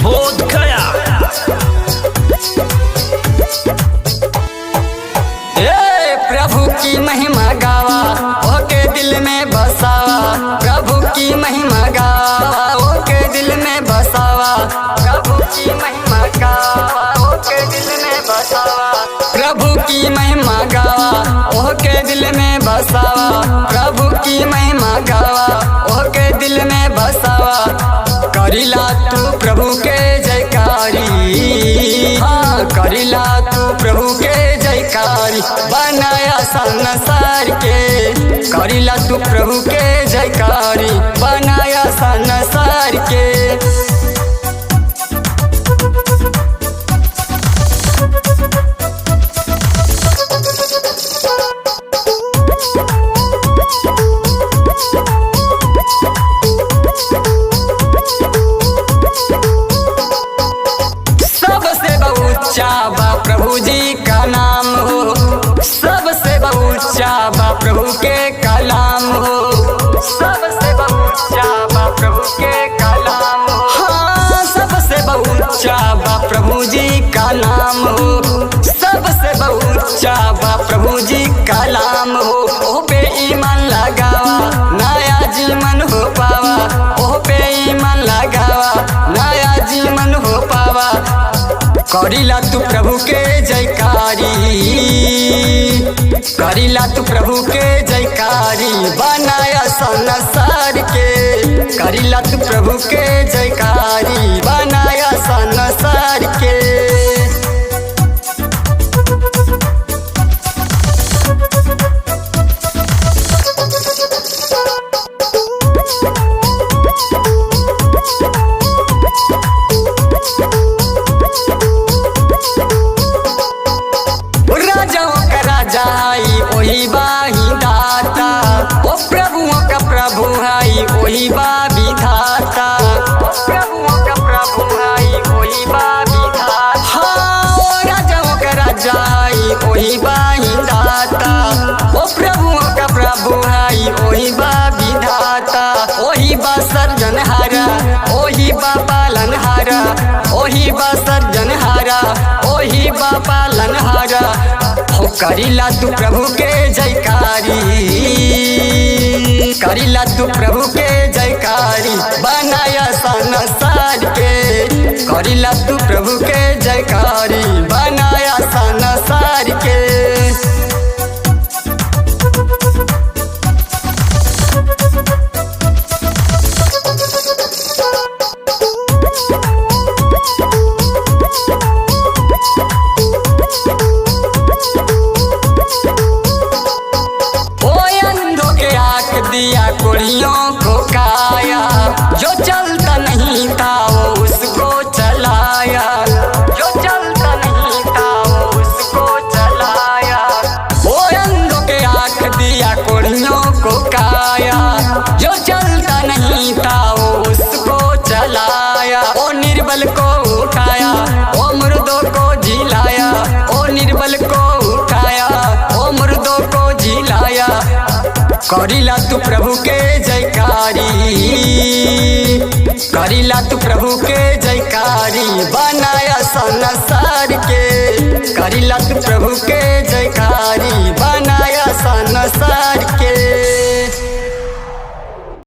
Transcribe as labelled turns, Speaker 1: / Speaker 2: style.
Speaker 1: बोध गया।
Speaker 2: प्रभु की महिमा गावा ओके दिल में बसावा, प्रभु की महिमा गावा ओके दिल में बसावा, प्रभु की महिमा गावा ओके दिल में बसावा, प्रभु की महिमा गावा ओके दिल में बसावा, प्रभु की महिमा गावा ओके दिल में बसावा। करिला तू प्रभु के जयकारी, हाँ करिला तू प्रभु के जयकारी, बनाया संसार के। करिला तू प्रभु के जयकारी, बनाया संसार के। ऊंचा बा प्रभु जी का नाम हो, सबसे ऊंचा बा प्रभु के कलाम हो, सबसे ऊंचा बा प्रभु के कलाम हो, हाँ सबसे ऊंचा बा प्रभु जी का नाम हो, सबसे ऊंचा बा प्रभु जी का नाम हो। ओ पे ईमान लगावा नया जीवन हो पावा, ओ पे ईमान लगावा नया जीवन हो पावा। करिला तू प्रभु के जयकारी, करिला तू प्रभु के जयकारी, बनाया संसार के। करिला तू प्रभु के जयकारी, बनाया संसार के। ओही बाही दाता, ओ प्रभुओं का प्रभु है ओही बा विधाता, ओ प्रभुओं का प्रभु है ओही बा विधाता, हाँ ओ राजाओं का राजा है ओही बाही दाता, ओ प्रभुओं का प्रभु है ओही बा विधाता। ओही बा सर्जनहारा, ओही बा पालनहारा, ओही बा सर्जनहारा, ओही बा पालनहारा। करिला तू प्रभु के जयकारी, करिला तू प्रभु के जयकारी, बनाया संसार के। करिला तू प्रभु के जयकारी, बनाया संसार के। दिया कोढ़ियों को काया, जो चलता नहीं था वो उसको चलाया, जो चलता नहीं था वो उसको चलाया। वो अंधों के आँख दिया कोढ़ियों को काया, जो चलता नहीं था वो उसको चलाया। ओ निर्बल को उठाया, ओ मुर्दों को जिलाया, ओ निर्बल को उठाया, ओ मुर्दों को जिलाया। करिला तू प्रभु के जयकारी, करिला तू प्रभु के जयकारी, बनाया संसार के। करिला तू प्रभु के